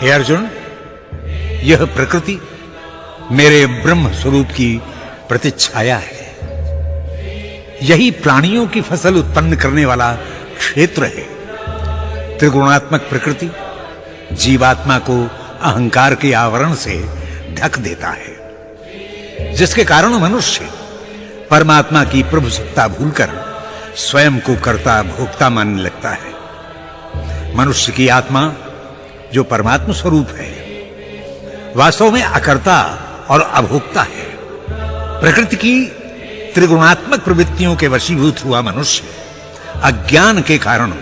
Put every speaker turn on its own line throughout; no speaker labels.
हे अर्जुन, यह प्रकृति मेरे ब्रह्म स्वरूप की प्रतिच्छाया है। यही प्राणियों की फसल उत्पन्न करने वाला क्षेत्र है। त्रिगुणात्मक प्रकृति जीवात्मा को अहंकार के आवरण से ढक देता है, जिसके कारण मनुष्य परमात्मा की प्रभुसत्ता भूलकर स्वयं को कर्ता भोक्ता मानने लगता है। मनुष्य की आत्मा जो परमात्मा स्वरूप है, वास्तव में अकर्ता और अभोक्ता है। प्रकृति की त्रिगुणात्मक प्रवृत्तियों के वशीभूत हुआ मनुष्य अज्ञान के कारण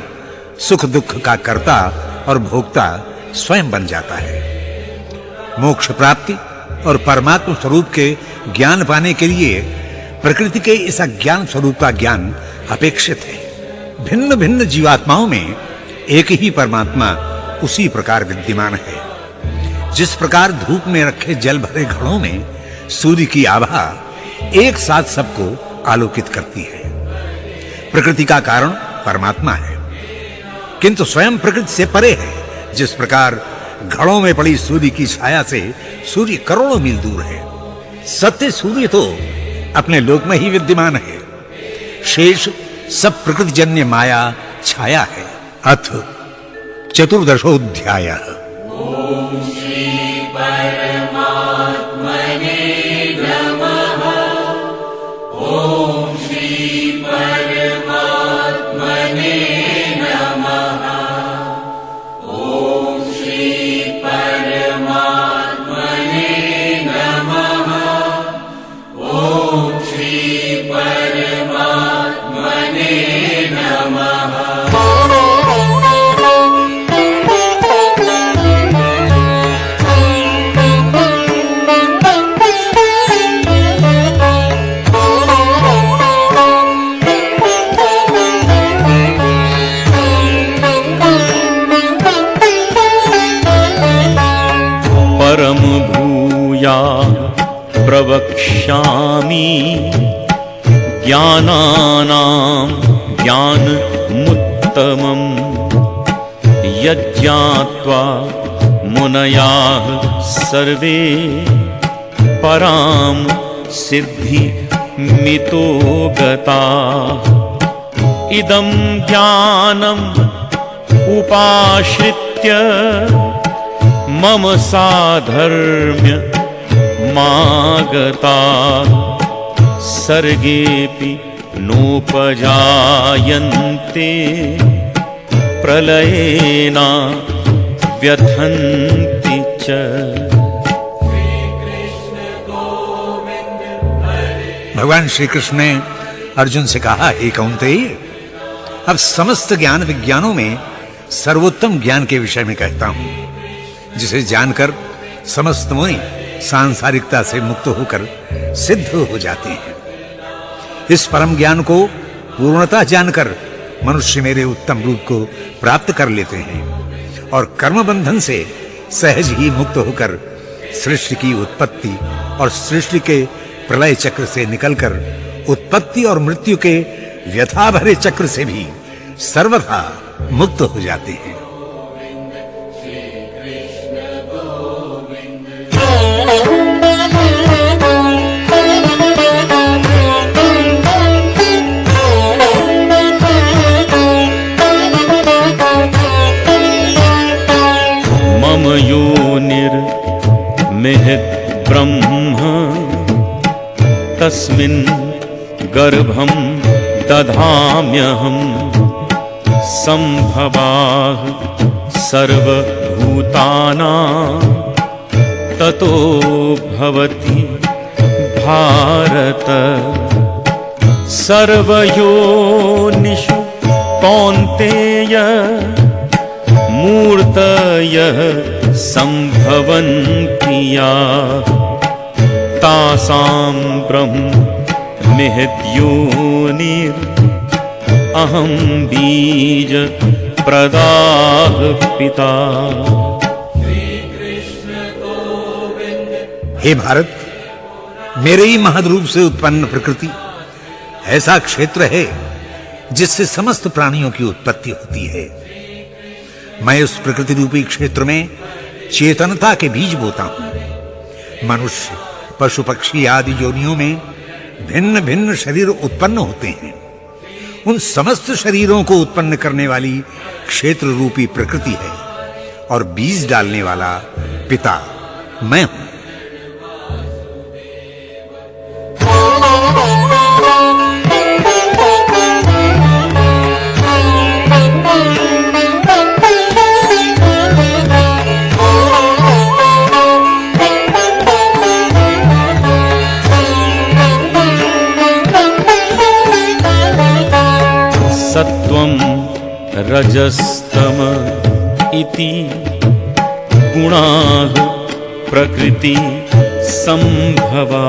सुख दुख का कर्ता और भोक्ता स्वयं बन जाता है। मोक्ष प्राप्ति और परमात्मा स्वरूप के ज्ञान पाने के लिए प्रकृति के इस अज्ञान स्वरूप का ज्ञान अपेक्षित है। भिन्न भिन्न जीवात्माओं में एक ही परमात्मा उसी प्रकार विद्यमान है। जिस प्रकार धूप में रखे जल भरे घड़ों में सूर्य की आभा एक साथ सबको आलोकित करती है। प्रकृति का कारण परमात्मा है, किंतु स्वयं प्रकृति से परे है। जिस प्रकार घड़ों में पड़ी सूर्य की छाया से सूर्य करोड़ों मील दूर है, सत्य सूर्य तो अपने लोक में ही विद्यमान है। शेष सब प्रकृतिजन्य माया छाया है। अथ चतुर्दशोऽध्यायः।
ओम श्री परमात्मने नमः। ओम श्री परमात्मने नमः। ओम श्री परमात्मने नमः। ओम श्री परमात्मने नमः।
परम भूया प्रवक्ष्यामि ज्ञानानां ज्ञानमुत्तमं यज्ञात्वा मुनयः सर्वे परां सिद्धिमितो गताः। इदं ज्ञानम् उपाश्रित्य मम साधर्म्य मागता सर्गेऽपि नोपजायन्ते प्रलयेन व्यथन्ति च।
भगवान श्री कृष्ण ने अर्जुन से कहा, हे कौन्तेय, अब समस्त ज्ञान विज्ञानों में सर्वोत्तम ज्ञान के विषय में कहता हूं, जिसे जानकर समस्त मुनि सांसारिकता से मुक्त होकर सिद्ध हो जाते हैं। इस परम ज्ञान को पूर्णतः जानकर मनुष्य मेरे उत्तम रूप को प्राप्त कर लेते हैं और कर्म बंधन से सहज ही मुक्त होकर सृष्टि की उत्पत्ति और सृष्टि के प्रलय चक्र से निकलकर उत्पत्ति और मृत्यु के व्यथा भरे चक्र से भी सर्वथा मुक्त हो जाते हैं।
मम योनिर्मिहित ब्रह्म तस्मिन् गर्भं दधाम्यहम् संभवाः सर्वभूतानां ततो भवति भारत। सर्वयोनिषु कौन्तेय मूर्तयः संभवन्ति याः तासां ब्रह्म निहितयोनिर् अहं बीज प्रदाः पिता।
हे भारत, मेरे ही महद्रूप से उत्पन्न प्रकृति ऐसा क्षेत्र है जिससे समस्त प्राणियों की उत्पत्ति होती है। मैं उस प्रकृति रूपी क्षेत्र में चेतनता के बीज बोता हूं। मनुष्य, पशु, पक्षी आदि योनियों में भिन्न भिन्न शरीर उत्पन्न होते हैं। उन समस्त शरीरों को उत्पन्न करने वाली क्षेत्र रूपी प्रकृति है और बीज डालने वाला पिता मैं हूं।
सत्वं रजस्तम इति गुणाः प्रकृति संभवा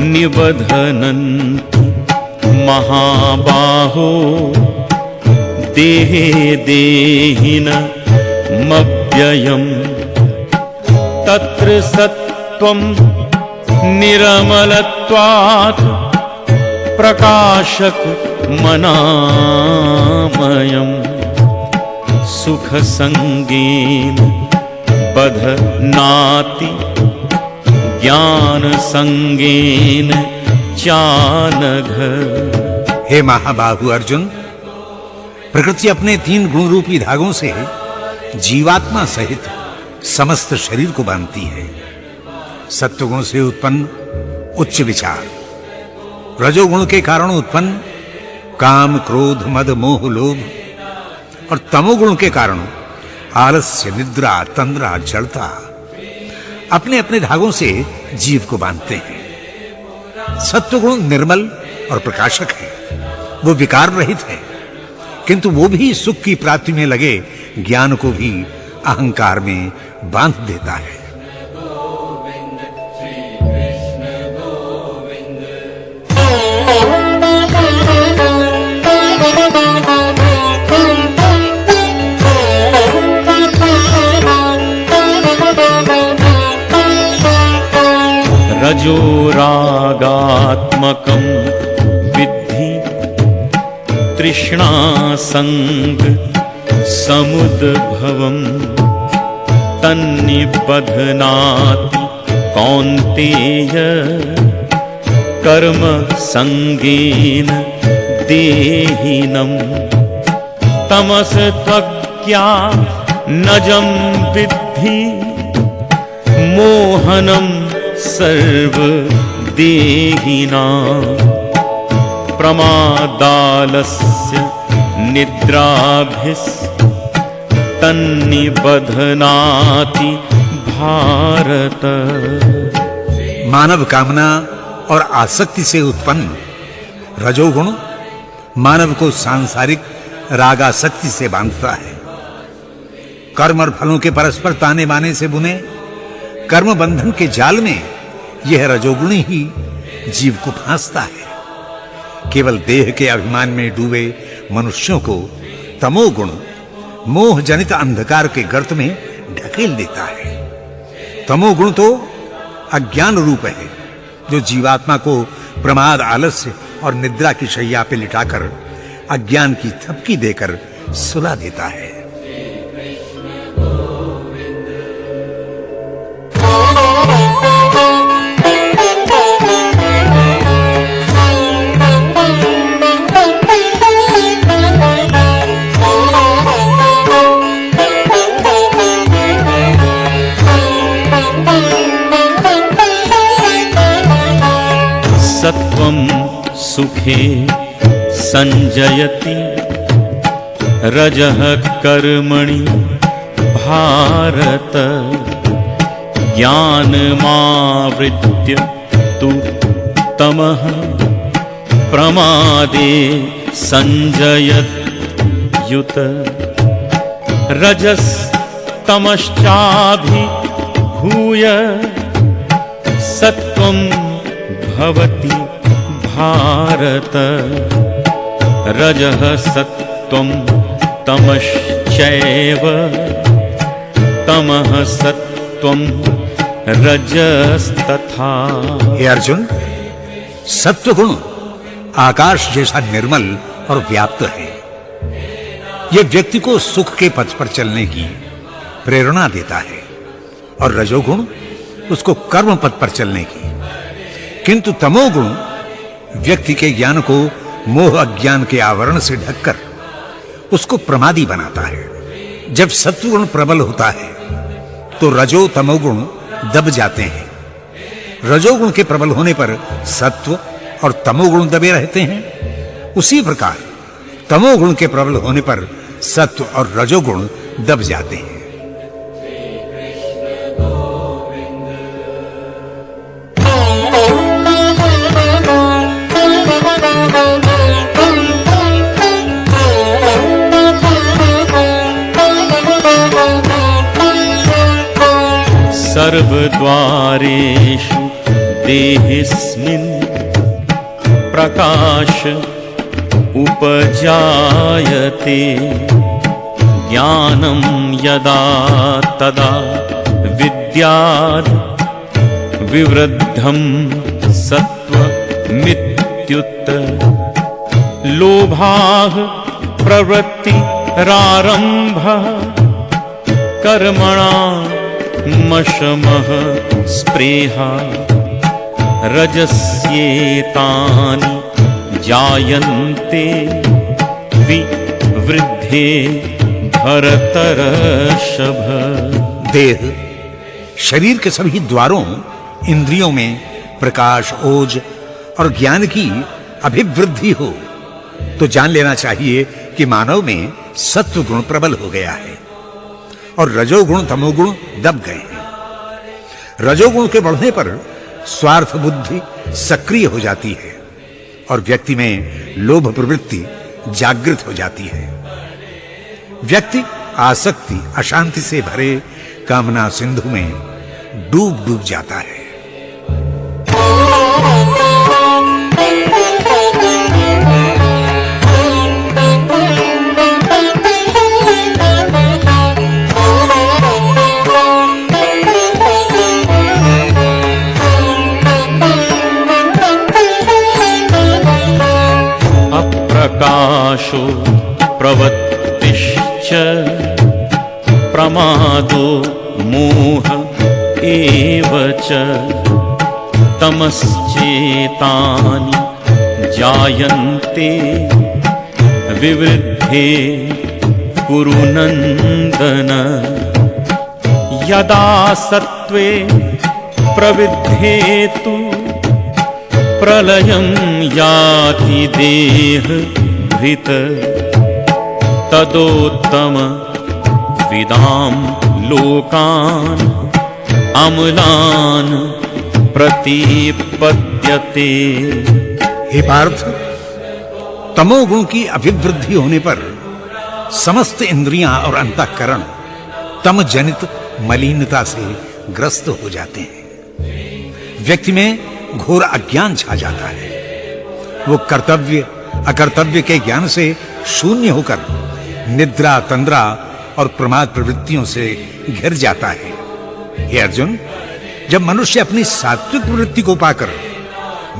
निबधनन्ति महाबाहो देहे देहिनमव्ययम् तत्र सत्वं निरमलत्वात् प्रकाशक मनामयम् सुख संगेन बधनाति ज्ञान संगेन चानघ।
हे महाबाहु अर्जुन, प्रकृति अपने 3 गुण रूपी धागों से जीवात्मा सहित समस्त शरीर को बांधती है। सत्वगुण से उत्पन्न उच्च विचार, रजोगुण के कारण उत्पन्न काम, क्रोध, मद, मोह, लोभ और तमोगुण के कारण आलस्य, निद्रा, तंद्रा, जड़ता अपने अपने धागों से जीव को बांधते हैं। सत्वगुण निर्मल और प्रकाशक है, वो विकार रहित है, किंतु वो भी सुख की प्राप्ति में लगे ज्ञान को भी अहंकार में बांध देता है।
रजो रागात्मकं विद्धि तृष्णा संग समुद्भवम् तन्निबध्नाति कौन्तेय कर्म संगेन देहिनम् तमस त्वक्या नजं विद्धि मोहनम् सर्व देहिना प्रमादालस्य निद्राभिस् तन्निबध्नाति भारत।
मानव कामना और आसक्ति से उत्पन्न रजोगुण मानव को सांसारिक रागासक्ति से बांधता है। कर्म और फलों के परस्पर ताने बाने से बुने कर्म बंधन के जाल में यह रजोगुण ही जीव को फांसता है। केवल देह के अभिमान में डूबे मनुष्यों को तमोगुण मोह जनित अंधकार के गर्त में ढकेल देता है। तमोगुण तो अज्ञान रूप है, जो जीवात्मा को प्रमाद, आलस्य और निद्रा की शैया पे लिटाकर अज्ञान की थपकी देकर सुला देता है।
सत्वं सुखे संजयति रजः कर्मणि भारत ज्ञानमावृत्य तु तमः प्रमादे संजयत्युत रजस्तमश्चाभिभूय सत्वं भवति भारत रजः सत्वं तमश्चैव तमः सत्वं रजस्तथा।
हे अर्जुन, सत्वगुण आकाश जैसा निर्मल और व्याप्त है। यह व्यक्ति को सुख के पथ पर चलने की, प्रेरणा देता है और रजोगुण उसको कर्म पथ पर चलने की। किंतु तमोगुण व्यक्ति के ज्ञान को मोह अज्ञान के आवरण से ढककर उसको प्रमादी बनाता है। जब सत्वगुण प्रबल होता है तो रजो तमोगुण दब जाते हैं। रजोगुण के प्रबल होने पर सत्व और तमोगुण दबे रहते हैं। उसी प्रकार तमोगुण के प्रबल होने पर सत्व और रजोगुण दब जाते हैं।
सर्वद्वारेषु देहिस्मिन् प्रकाश उपजायते ज्ञानं यदा तदा विद्याद् विवृद्धं सत्त्वमित्युत लोभाः प्रवृत्तिरारम्भः कर्मणा मशमः स्पृहा रजस्येतानि जायन्ते विवृद्धे भरतर्षभ।
देह शरीर के सभी द्वारों इंद्रियों में प्रकाश ओज और ज्ञान की अभिवृद्धि हो तो जान लेना चाहिए कि मानव में सत्व गुण प्रबल हो गया है और रजोगुण तमोगुण दब गए हैं। रजोगुण के बढ़ने पर स्वार्थ बुद्धि सक्रिय हो जाती है और व्यक्ति में लोभ प्रवृत्ति जागृत हो जाती है। व्यक्ति आसक्ति अशांति से भरे कामना सिंधु में डूब जाता है।
प्रकाशो प्रवृत्तिश्च प्रमादो मोह एव च तमश्चेतानि जायन्ते विवृद्धे कुरु नन्दन यदा सत्त्वे प्रवृद्धे तु प्रलयं याति देहभृत् तदोत्तम विदां लोकान् अमलान् प्रतिपद्यते।
हे पार्थ, तमोगुण की अभिवृद्धि होने पर समस्त इंद्रियां और अंतःकरण तम जनित मलिनता से ग्रस्त हो जाते हैं। व्यक्ति में घोर अज्ञान छा जाता है। वो कर्तव्य अकर्तव्य के ज्ञान से शून्य होकर निद्रा तंद्रा और प्रमाद प्रवृत्तियों से घिर जाता है। हे अर्जुन, जब मनुष्य अपनी सात्विक प्रवृत्ति को पाकर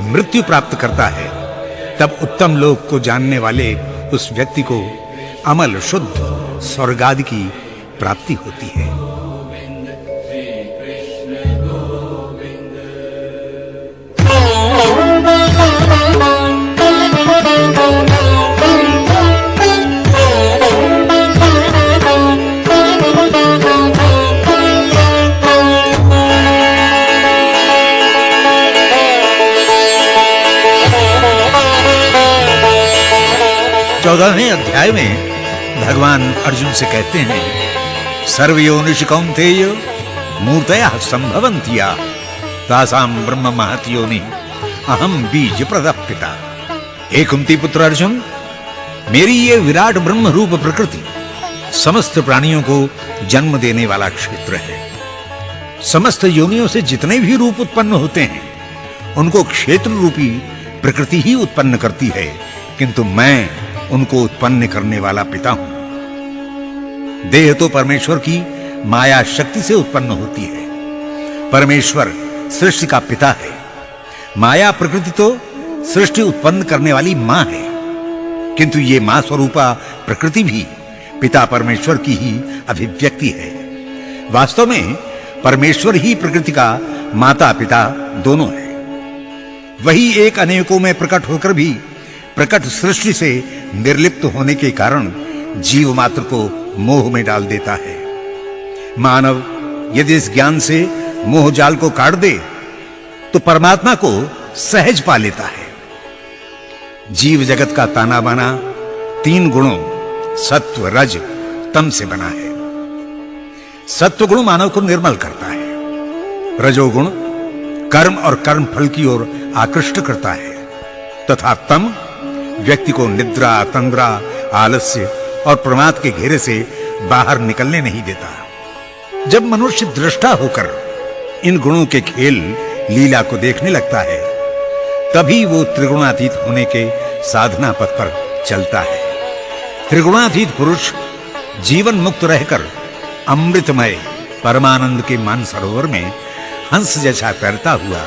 मृत्यु प्राप्त करता है तब उत्तम लोक को जानने वाले उस व्यक्ति को अमल शुद्ध स्वर्ग आदि की प्राप्ति होती है। चौदहवें अध्याय में भगवान अर्जुन से कहते हैं, सर्वयोनिषु कौन्तेय मूर्तयः संभवन्ति या तासां ब्रह्म महति योनि अहम बीज प्रदः पिता। हे कुंती पुत्र अर्जुन, मेरी ये विराट ब्रह्म रूप प्रकृति समस्त प्राणियों को जन्म देने वाला क्षेत्र है। समस्त योनियों से जितने भी रूप उत्पन्न होते हैं उनको क्षेत्र रूपी प्रकृति ही उत्पन्न करती है, किंतु मैं उनको उत्पन्न करने वाला पिता हूं। देह तो परमेश्वर की माया शक्ति से उत्पन्न होती है। परमेश्वर सृष्टि का पिता है। माया प्रकृति तो सृष्टि उत्पन्न करने वाली मां है, किंतु ये मां स्वरूपा प्रकृति भी पिता परमेश्वर की ही अभिव्यक्ति है। वास्तव में परमेश्वर ही प्रकृति का माता पिता दोनों है। वही एक अनेकों में प्रकट होकर भी प्रकट सृष्टि से निर्लिप्त होने के कारण जीव मात्र को मोह में डाल देता है। मानव यदि इस ज्ञान से मोह जाल को काट दे तो परमात्मा को सहज पा लेता है। जीव जगत का ताना बाना 3 गुणों सत्व रज तम से बना है। सत्व गुण मानव को निर्मल करता है, रजोगुण कर्म और कर्म फल की ओर आकृष्ट करता है तथा तम व्यक्ति को निद्रा तंद्रा आलस्य और प्रमाद के घेरे से बाहर निकलने नहीं देता। जब मनुष्य दृष्टा होकर इन गुणों के खेल लीला को देखने लगता है तभी वो त्रिगुणातीत होने के साधना पथ पर चलता है। त्रिगुणातीत पुरुष जीवन मुक्त रहकर अमृतमय परमानंद के मानसरोवर में हंस जैसा तैरता हुआ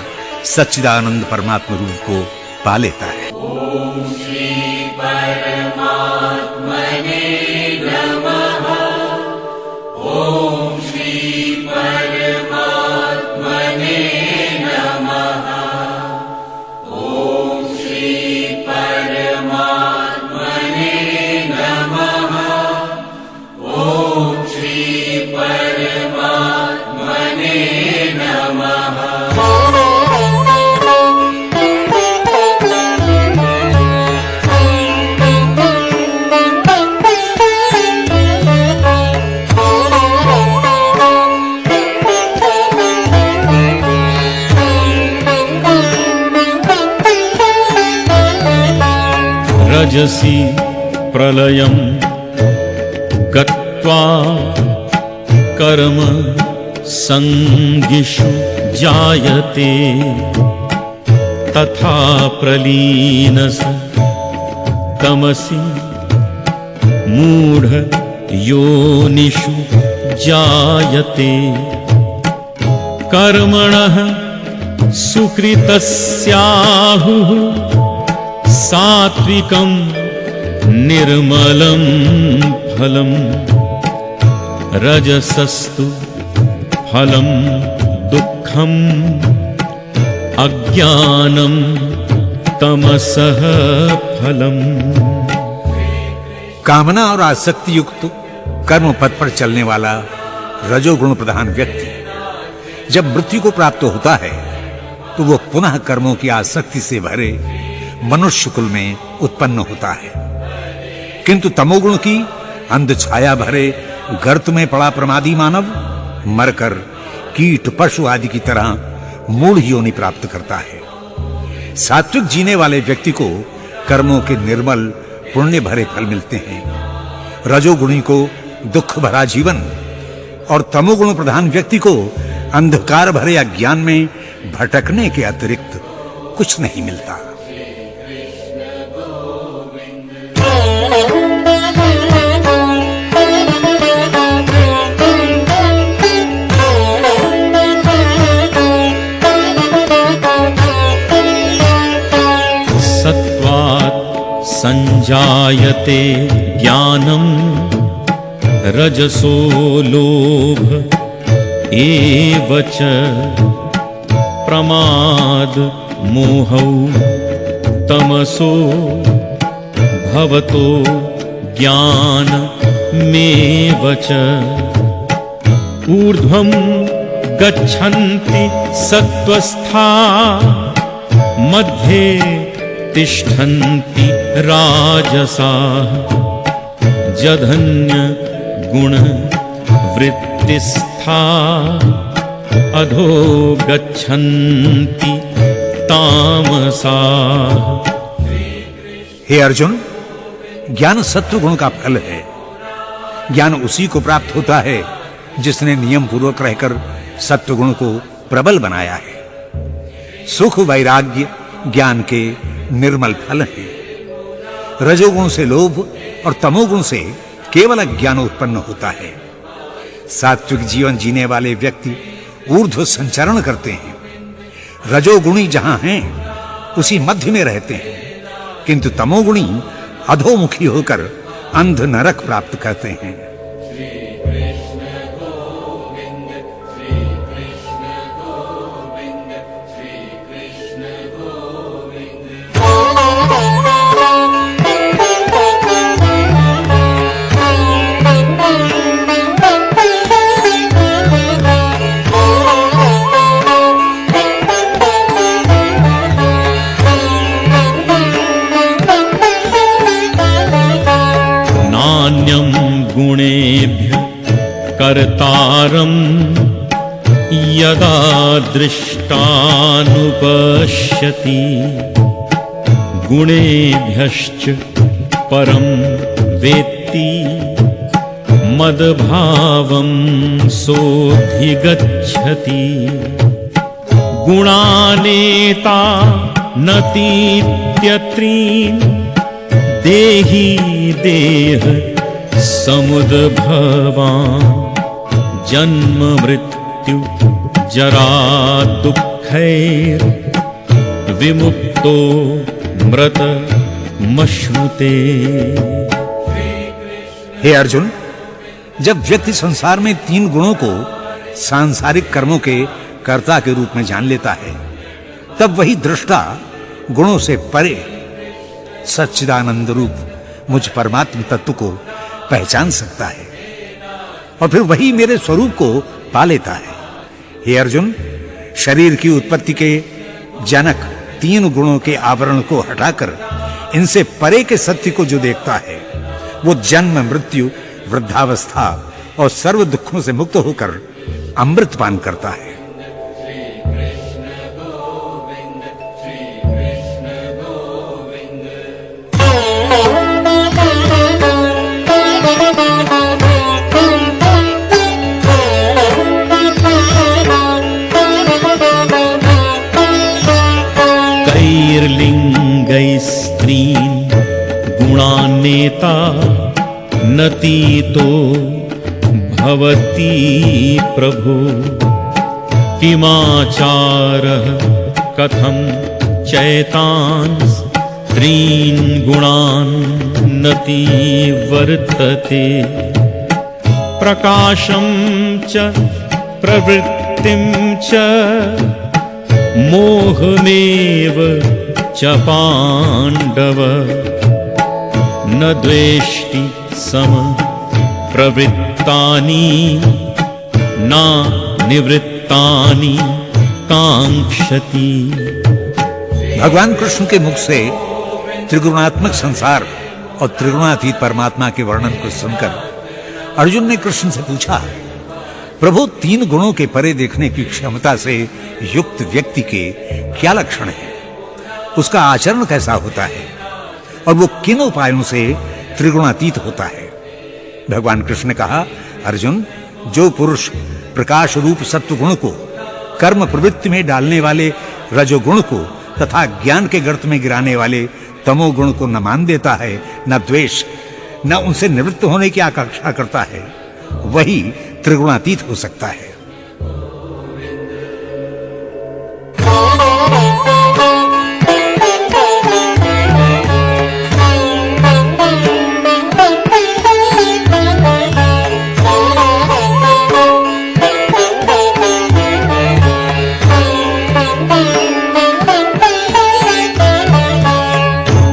सच्चिदानंद परमात्मा रूप को पा लेता है।
ओम श्री परमात्मने नमः। ओम श्री परमात्मने नमः। ओम श्री परमात्मने नमः। ओम श्री परमात्मने नमः।
रजसि प्रलयं गत्वा कर्म संगिषु जायते तथा प्रलीनस तमसि मूढ़ योनिषु जायते कर्मणः सुकृतस्याहुः सात्विकं निर्मलं फलम् रजसस्तु फलं दुःखम् अज्ञानं तमसः फलम्।
कामना और आसक्ति युक्त कर्म पथ पर चलने वाला रजोगुण प्रधान व्यक्ति जब मृत्यु को प्राप्त होता है तो वो पुनः कर्मों की आसक्ति से भरे मनुष्य कुल में उत्पन्न होता है। किंतु तमोगुण की अंध छाया भरे गर्त में पड़ा प्रमादी मानव मरकर कीट पशु आदि की तरह मूढ़ योनि प्राप्त करता है। सात्विक जीने वाले व्यक्ति को कर्मों के निर्मल पुण्य भरे फल मिलते हैं। रजोगुणी को दुख भरा जीवन और तमोगुण प्रधान व्यक्ति को अंधकार भरे अज्ञान में भटकने के अतिरिक्त कुछ नहीं मिलता।
संजायते ज्ञानं रजसो लोभ एव च प्रमाद मोहौ तमसो भवतो ज्ञानमेव च ऊर्ध्वं गच्छन्ति सत्त्वस्था मध्ये तिष्ठन्ति राजसाः जघन्य गुण वृत्तिस्था अधो गच्छन्ति तामसाः।
हे अर्जुन, ज्ञान सत्व गुण का फल है। ज्ञान उसी को प्राप्त होता है जिसने नियम पूर्वक रहकर सत्व गुण को प्रबल बनाया है। सुख वैराग्य ज्ञान के निर्मल फल है। रजोगुण से लोभ और तमोगुण से केवल अज्ञान उत्पन्न होता है। सात्विक जीवन जीने वाले व्यक्ति ऊर्ध्व संचरण करते हैं। रजोगुणी जहां हैं उसी मध्य में रहते हैं, किंतु तमोगुणी अधोमुखी होकर अंध नरक प्राप्त करते हैं।
कर्तारं यदा दृष्टानुपश्यति गुणेभ्यश्च परं वेत्ति मद्भावं सोऽधिगच्छति गुणानेता नतीत्यत्रीन् देहि देह समुद्भवान् जन्म मृत्यु जरा दुःखैर् विमुक्तो मृत मश्नुते।
हे अर्जुन, जब व्यक्ति संसार में 3 गुणों को सांसारिक कर्मों के कर्ता के रूप में जान लेता है, तब वही दृष्टा गुणों से परे सच्चिदानंद रूप मुझ परमात्म तत्व को पहचान सकता है और फिर वही मेरे स्वरूप को पा लेता है। हे अर्जुन, शरीर की उत्पत्ति के जनक 3 गुणों के आवरण को हटाकर इनसे परे के सत्य को जो देखता है, वो जन्म मृत्यु वृद्धावस्था और सर्व दुखों से मुक्त होकर अमृत पान करता है।
कैर्लिङ्गैस्त्रीन् गुणान्नेता नतीतो भवति प्रभो किमाचारः कथं चैतांस् त्रीन् गुणान् नति वर्तते प्रकाशं च प्रवृत्तिं च मोहमेव च पाण्डव न द्वेष्टि सम प्रवृत्तानि न निवृत्तानि कांक्षति।
भगवान कृष्ण के मुख से त्रिगुणात्मक संसार और त्रिगुणातीत परमात्मा के वर्णन को सुनकर अर्जुन ने कृष्ण से पूछा, प्रभु, 3 गुणों के परे देखने की क्षमता से युक्त व्यक्ति के क्या लक्षण हैं? उसका आचरण कैसा होता है और वो किन उपायों से त्रिगुणातीत होता है? भगवान कृष्ण ने कहा, अर्जुन, जो पुरुष प्रकाश रूप सत्व गुण को, कर्म प्रवृत्ति में डालने वाले रजोगुण को तथा ज्ञान के गर्त में गिराने वाले तमोगुण को न मान देता है, न द्वेष, न उनसे निवृत्त होने की आकांक्षा करता है, वही त्रिगुणातीत हो सकता है।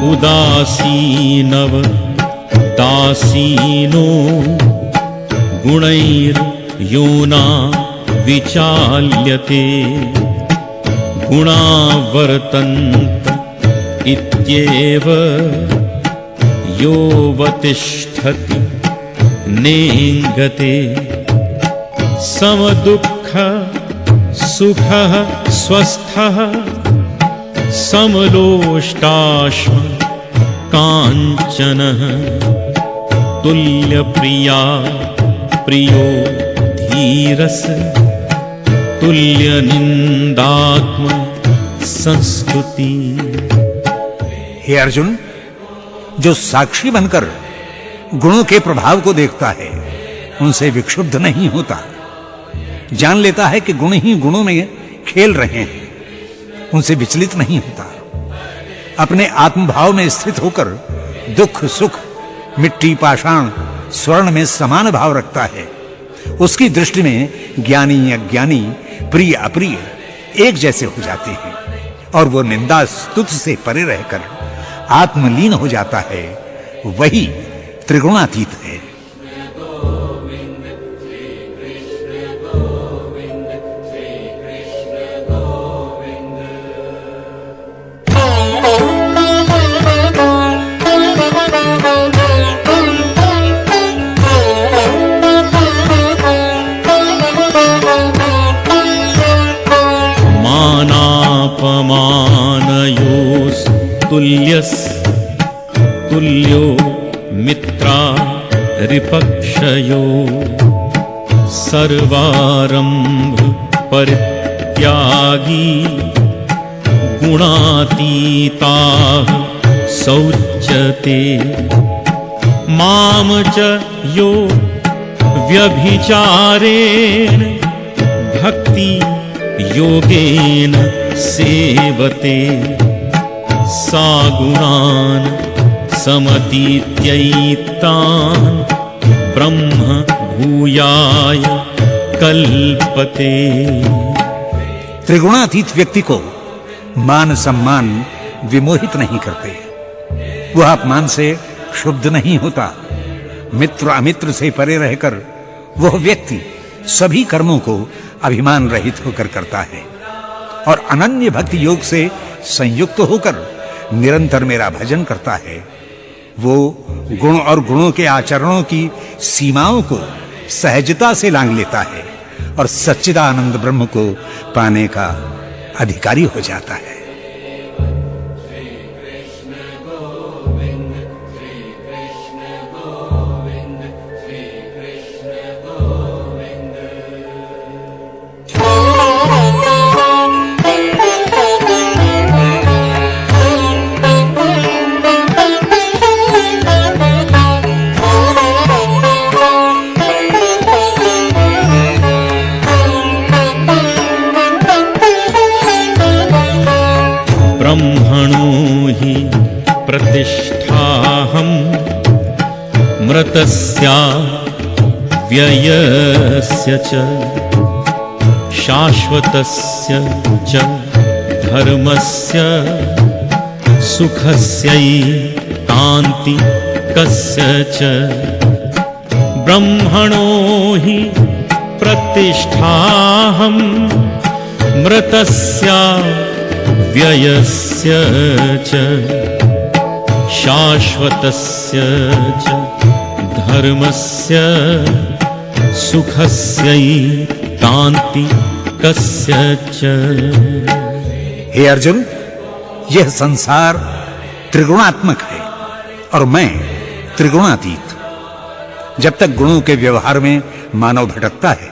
उदासीनव दासीनो गुणैर्योना विचाल्यते गुणा वर्तन्त इत्येव योऽवतिष्ठति नेङ्गते समदुःख सुखः स्वस्थः समलोष्टाश्म काञ्चनः तुल्यप्रिया प्रियो धीरस तुल्यनिन्दात्म संस्तुति।
हे अर्जुन, जो साक्षी बनकर गुणों के प्रभाव को देखता है, उनसे विक्षुब्ध नहीं होता, जान लेता है कि गुण ही गुणों में खेल रहे हैं, उनसे विचलित नहीं होता, अपने आत्मभाव में स्थित होकर दुख सुख मिट्टी पाषाण स्वर्ण में समान भाव रखता है। उसकी दृष्टि में ज्ञानी अज्ञानी प्रिय अप्रिय एक जैसे हो जाते हैं और वो निंदा स्तुति से परे रहकर आत्मलीन हो जाता है, वही त्रिगुणातीत है।
पक्षयो सर्वारंभ परित्यागी गुणातीताः सौच्यते माम च यो व्यभिचारेण भक्ति योगेन सेवते सा गुणान् समतीत्यैतान् ब्रह्म भूयाय कल्पते।
त्रिगुणातीत व्यक्ति को मान सम्मान विमोहित नहीं करते, वह अपमान से क्षुब्ध नहीं होता। मित्र अमित्र से परे रहकर वह व्यक्ति सभी कर्मों को अभिमान रहित होकर करता है और अनन्य भक्ति योग से संयुक्त होकर निरंतर मेरा भजन करता है। वो गुण और गुणों के आचरणों की सीमाओं को सहजता से लांघ लेता है और सच्चिदानंद ब्रह्म को पाने का अधिकारी हो जाता है।
ब्रह्मणो हि प्रतिष्ठाहं मृतस्य व्ययस्य च शाश्वतस्य च धर्मस्य सुखस्यैकान्तिकस्य च ब्रह्मणो हि प्रतिष्ठाहं मृतस्य व्ययस्य च शाश्वतस्य च धर्मस्य सुखस्यैकान्तिकस्य च।
हे अर्जुन, यह संसार त्रिगुणात्मक है और मैं त्रिगुणातीत। जब तक गुणों के व्यवहार में मानव भटकता है,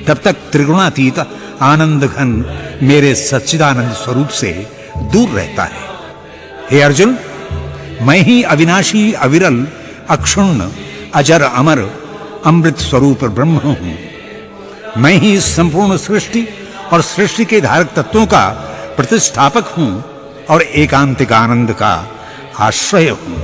तब तक त्रिगुणातीत आनंद घन मेरे सच्चिदानंद स्वरूप से दूर रहता है। हे अर्जुन, मैं ही अविनाशी, अविरल, अक्षुण्ण, अजर, अमर, अमृत स्वरूप ब्रह्म हूं। मैं ही संपूर्ण सृष्टि और सृष्टि के धारक तत्वों का प्रतिष्ठापक हूं और एकांतिक आनंद का आश्रय हूं।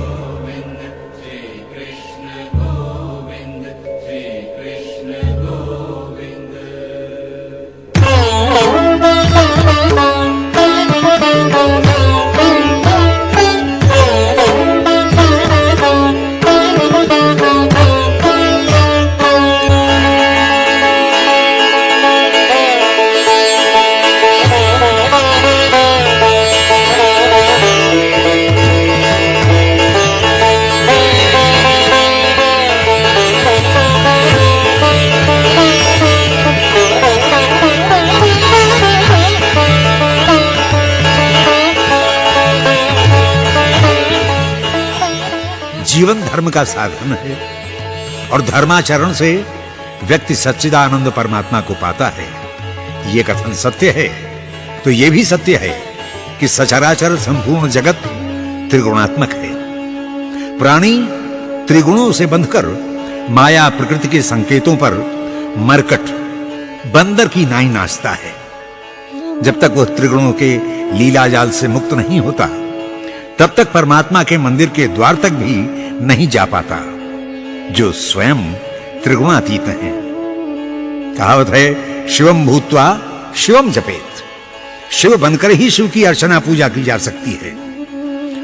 जीवन धर्म का साधन है और धर्माचरण से व्यक्ति सच्चिदानंद परमात्मा को पाता है। यह कथन सत्य है तो यह भी सत्य है कि सचराचर संपूर्ण जगत त्रिगुणात्मक है। प्राणी त्रिगुणों से बंधकर माया प्रकृति के संकेतों पर मरकट बंदर की नाई नाचता है। जब तक वह त्रिगुणों के लीला जाल से मुक्त नहीं होता, तब तक परमात्मा के मंदिर के द्वार तक भी नहीं जा पाता, जो स्वयं त्रिगुणातीत है। कहावत है, शिवम भूत्वा शिवम जपेत। शिव बनकर ही शिव की अर्चना पूजा की जा सकती है।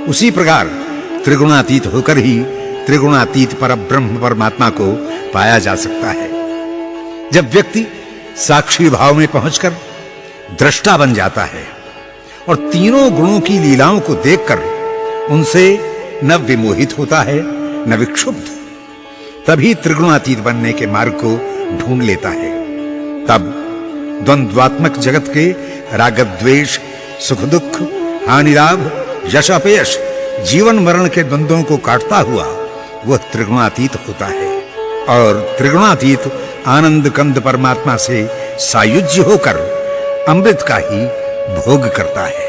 उसी प्रकार त्रिगुणातीत होकर ही त्रिगुणातीत परब्रह्म परमात्मा को पाया जा सकता है। जब व्यक्ति साक्षी भाव में पहुंचकर दृष्टा बन जाता है और तीनों गुणों की लीलाओं को देखकर उनसे न विमोहित होता है न विक्षुब्ध, तभी त्रिगुणातीत बनने के मार्ग को ढूंढ लेता है। तब द्वंद्वात्मक जगत के राग द्वेष, सुख दुख, हानि लाभ, यश अपयश, जीवन मरण के द्वंद्वों को काटता हुआ वह त्रिगुणातीत होता है और त्रिगुणातीत आनंद कंद परमात्मा से सायुज्य होकर अमृत का ही भोग करता है।